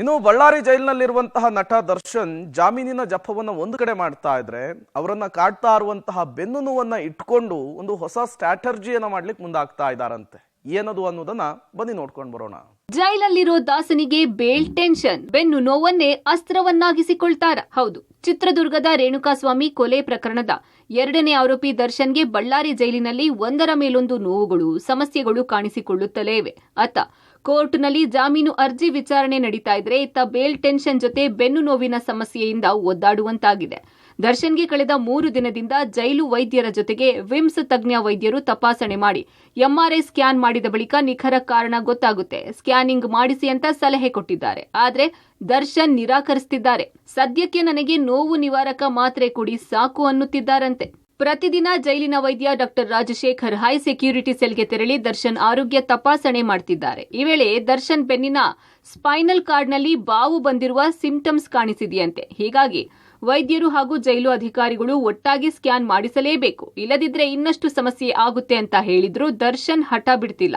ಇನ್ನು ಬಳ್ಳಾರಿ ಜೈಲಿನಲ್ಲಿರುವಂತಹ ನಟ ದರ್ಶನ್ ಜಾಮೀನಿನ ಜಪವನ್ನು ಒಂದು ಕಡೆ ಮಾಡ್ತಾ ಇದ್ರೆ ಅವರನ್ನ ಕಾಡ್ತಾ ಇರುವಂತಹ ಬೆನ್ನು ನೋವನ್ನ ಇಟ್ಕೊಂಡು ಒಂದು ಹೊಸ ಸ್ಟ್ರಾಟರ್ಜಿಯನ್ನ ಮಾಡ್ಲಿಕ್ಕೆ ಮುಂದಾಗ್ತಾ ಇದ್ದಾರಂತೆ. ಏನದು ಅನ್ನೋದನ್ನ ಬನ್ನಿ ನೋಡ್ಕೊಂಡು ಬರೋಣ. ಜೈಲಲ್ಲಿರೋ ದಾಸನಿಗೆ ಬೇಲ್ ಟೆನ್ಷನ್, ಬೆನ್ನು ನೋವನ್ನೇ ಅಸ್ತ್ರವನ್ನಾಗಿಸಿಕೊಳ್ತಾರ. ಹೌದು, ಚಿತ್ರದುರ್ಗದ ರೇಣುಕಾಸ್ವಾಮಿ ಕೊಲೆ ಪ್ರಕರಣದ 2ನೇ ಆರೋಪಿ ದರ್ಶನ್ಗೆ ಬಳ್ಳಾರಿ ಜೈಲಿನಲ್ಲಿ ಒಂದರ ಮೇಲೊಂದು ನೋವುಗಳು, ಸಮಸ್ಯೆಗಳು ಕಾಣಿಸಿಕೊಳ್ಳುತ್ತಲೇ ಇವೆ. ಅತ್ತ ಕೋರ್ಟ್ನಲ್ಲಿ ಜಾಮೀನು ಅರ್ಜಿ ವಿಚಾರಣೆ ನಡೀತಾ ಇದ್ರೆ, ಇತ್ತ ಬೇಲ್ ಟೆನ್ಷನ್ ಜೊತೆ ಬೆನ್ನು ನೋವಿನ ಸಮಸ್ಯೆಯಿಂದ ಒದ್ದಾಡುವಂತಾಗಿದೆ. ದರ್ಶನ್ಗೆ ಕಳೆದ 3 ದಿನದಿಂದ ಜೈಲು ವೈದ್ಯರ ಜೊತೆಗೆ ವಿಮ್ಸ್ ತಜ್ಞ ವೈದ್ಯರು ತಪಾಸಣೆ ಮಾಡಿ ಎಂಆರ್ಐ ಸ್ಕ್ಯಾನ್ ಮಾಡಿದ ಬಳಿಕ ನಿಖರ ಕಾರಣ ಗೊತ್ತಾಗುತ್ತೆ. ಸ್ಕ್ಯಾನಿಂಗ್ ಮಾಡಿಸಿ ಅಂತ ಸಲಹೆ ಕೊಟ್ಟಿದ್ದಾರೆ. ಆದ್ರೆ ದರ್ಶನ್ ನಿರಾಕರಿಸುತ್ತಿದ್ದಾರೆ. ಸದ್ಯಕ್ಕೆ ನನಗೆ ನೋವು ನಿವಾರಕ ಮಾತ್ರೆ ಕೊಡಿ ಸಾಕು ಅನ್ನುತ್ತಿದ್ದಾರಂತೆ. ಪ್ರತಿದಿನ ಜೈಲಿನ ವೈದ್ಯ ಡಾಕ್ಟರ್ ರಾಜಶೇಖರ್ ಹೈ ಸೆಕ್ಯೂರಿಟಿ ಸೆಲ್ಗೆ ತೆರಳಿ ದರ್ಶನ್ ಆರೋಗ್ಯ ತಪಾಸಣೆ ಮಾಡುತ್ತಿದ್ದಾರೆ. ಈ ವೇಳೆ ದರ್ಶನ್ ಬೆನ್ನಿನ ಸ್ಪೈನಲ್ ಕಾರ್ಡ್ನಲ್ಲಿ ಬಾವು ಬಂದಿರುವ ಸಿಂಪ್ಟಮ್ಸ್ ಕಾಣಿಸಿದೆಯಂತೆ. ಹೀಗಾಗಿ ವೈದ್ಯರು ಹಾಗೂ ಜೈಲು ಅಧಿಕಾರಿಗಳು ಒಟ್ಟಾಗಿ ಸ್ಕ್ಯಾನ್ ಮಾಡಿಸಲೇಬೇಕು, ಇಲ್ಲದಿದ್ರೆ ಇನ್ನಷ್ಟು ಸಮಸ್ಯೆ ಆಗುತ್ತೆ ಅಂತ ಹೇಳಿದ್ರು. ದರ್ಶನ್ ಹಠ ಬಿಡ್ತಿಲ್ಲ.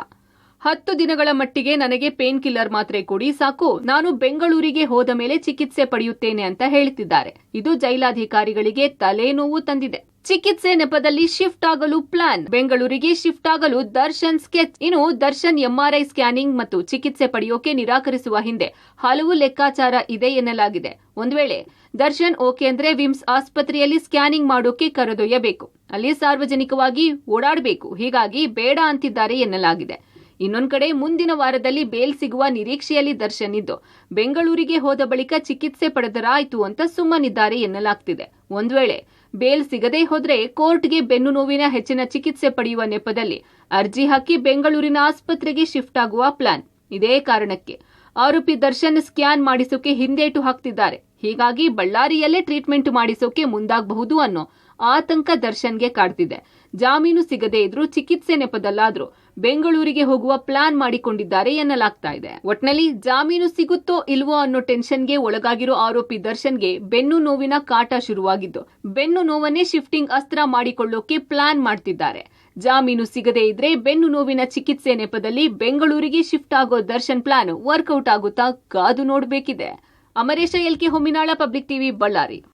10 ದಿನಗಳ ಮಟ್ಟಿಗೆ ನನಗೆ ಪೇನ್ ಕಿಲ್ಲರ್ ಮಾತ್ರೆ ಕೊಡಿ ಸಾಕು, ನಾನು ಬೆಂಗಳೂರಿಗೆ ಹೋದ ಮೇಲೆ ಚಿಕಿತ್ಸೆ ಪಡೆಯುತ್ತೇನೆ ಅಂತ ಹೇಳುತ್ತಿದ್ದಾರೆ. ಇದು ಜೈಲಾಧಿಕಾರಿಗಳಿಗೆ ತಲೆನೋವು ತಂದಿದೆ. ಚಿಕಿತ್ಸೆ ನೆಪದಲ್ಲಿ ಶಿಫ್ಟ್ ಆಗಲು ಪ್ಲಾನ್. ಬೆಂಗಳೂರಿಗೆ ಶಿಫ್ಟ್ ಆಗಲು ದರ್ಶನ್ ಸ್ಕೆಚ್. ಇನ್ನು ದರ್ಶನ್ ಎಂಆರ್ಐ ಸ್ಕ್ಯಾನಿಂಗ್ ಮತ್ತು ಚಿಕಿತ್ಸೆ ಪಡೆಯೋಕೆ ನಿರಾಕರಿಸುವ ಹಿಂದೆ ಹಲವು ಲೆಕ್ಕಾಚಾರ ಇದೆ ಎನ್ನಲಾಗಿದೆ. ಒಂದು ವೇಳೆ ದರ್ಶನ್ ಓಕೆ ಅಂದ್ರೆ ವಿಮ್ಸ್ ಆಸ್ಪತ್ರೆಯಲ್ಲಿ ಸ್ಕ್ಯಾನಿಂಗ್ ಮಾಡೋಕೆ ಕರೆದೊಯ್ಯಬೇಕು, ಅಲ್ಲಿ ಸಾರ್ವಜನಿಕವಾಗಿ ಓಡಾಡಬೇಕು. ಹೀಗಾಗಿ ಬೇಡ ಅಂತಿದ್ದಾರೆ ಎನ್ನಲಾಗಿದೆ. ಇನ್ನೊಂದು ಕಡೆ ಮುಂದಿನ ವಾರದಲ್ಲಿ ಬೇಲ್ ಸಿಗುವ ನಿರೀಕ್ಷೆಯಲ್ಲಿ ದರ್ಶನ್ ಇದ್ದು, ಬೆಂಗಳೂರಿಗೆ ಹೋದ ಬಳಿಕ ಚಿಕಿತ್ಸೆ ಪಡೆದರಾಯ್ತು ಅಂತ ಸುಮ್ಮನಿದ್ದಾರೆ ಎನ್ನಲಾಗ್ತಿದೆ. ಒಂದು ವೇಳೆ ಬೇಲ್ ಸಿಗದೇ ಹೋದ್ರೆ ಕೋರ್ಟ್ಗೆ ಬೆನ್ನು ನೋವಿನ ಹೆಚ್ಚಿನ ಚಿಕಿತ್ಸೆ ಪಡೆಯುವ ನೆಪದಲ್ಲಿ ಅರ್ಜಿ ಹಾಕಿ ಬೆಂಗಳೂರಿನ ಆಸ್ಪತ್ರೆಗೆ ಶಿಫ್ಟ್ ಆಗುವ ಪ್ಲಾನ್. ಇದೇ ಕಾರಣಕ್ಕೆ ಆರೋಪಿ ದರ್ಶನ್ ಸ್ಕ್ಯಾನ್ ಮಾಡಿಸೋಕೆ ಹಿಂದೇಟು ಹಾಕ್ತಿದ್ದಾರೆ. ಹೀಗಾಗಿ ಬಳ್ಳಾರಿಯಲ್ಲೇ ಟ್ರೀಟ್ಮೆಂಟ್ ಮಾಡಿಸೋಕೆ ಮುಂದಾಗಬಹುದು ಅನ್ನೋ ಆತಂಕ ದರ್ಶನ್ಗೆ ಕಾಡ್ತಿದೆ. ಜಾಮೀನು ಸಿಗದೇ ಇದ್ರೂ ಚಿಕಿತ್ಸೆ ನೆಪದಲ್ಲಾದ್ರೂ ಬೆಂಗಳೂರಿಗೆ ಹೋಗುವ ಪ್ಲಾನ್ ಮಾಡಿಕೊಂಡಿದ್ದಾರೆ ಎನ್ನಲಾಗ್ತಾ ಇದೆ. ಒಟ್ನಲ್ಲಿ ಜಾಮೀನು ಸಿಗುತ್ತೋ ಇಲ್ವೋ ಅನ್ನೋ ಟೆನ್ಷನ್ಗೆ ಒಳಗಾಗಿರೋ ಆರೋಪಿ ದರ್ಶನ್ಗೆ ಬೆನ್ನು ನೋವಿನ ಕಾಟ ಶುರುವಾಗಿದ್ದು, ಬೆನ್ನು ನೋವನ್ನೇ ಶಿಫ್ಟಿಂಗ್ ಅಸ್ತ್ರ ಮಾಡಿಕೊಳ್ಳೋಕೆ ಪ್ಲಾನ್ ಮಾಡ್ತಿದ್ದಾರೆ. ಜಾಮೀನು ಸಿಗದೇ ಇದ್ರೆ ಬೆನ್ನು ನೋವಿನ ಚಿಕಿತ್ಸೆ ನೆಪದಲ್ಲಿ ಬೆಂಗಳೂರಿಗೆ ಶಿಫ್ಟ್ ಆಗೋ ದರ್ಶನ್ ಪ್ಲಾನ್ ವರ್ಕೌಟ್ ಆಗುತ್ತಾ ಕಾದು ನೋಡಬೇಕಿದೆ. Amaresha L K Homminala, public TV, Ballari.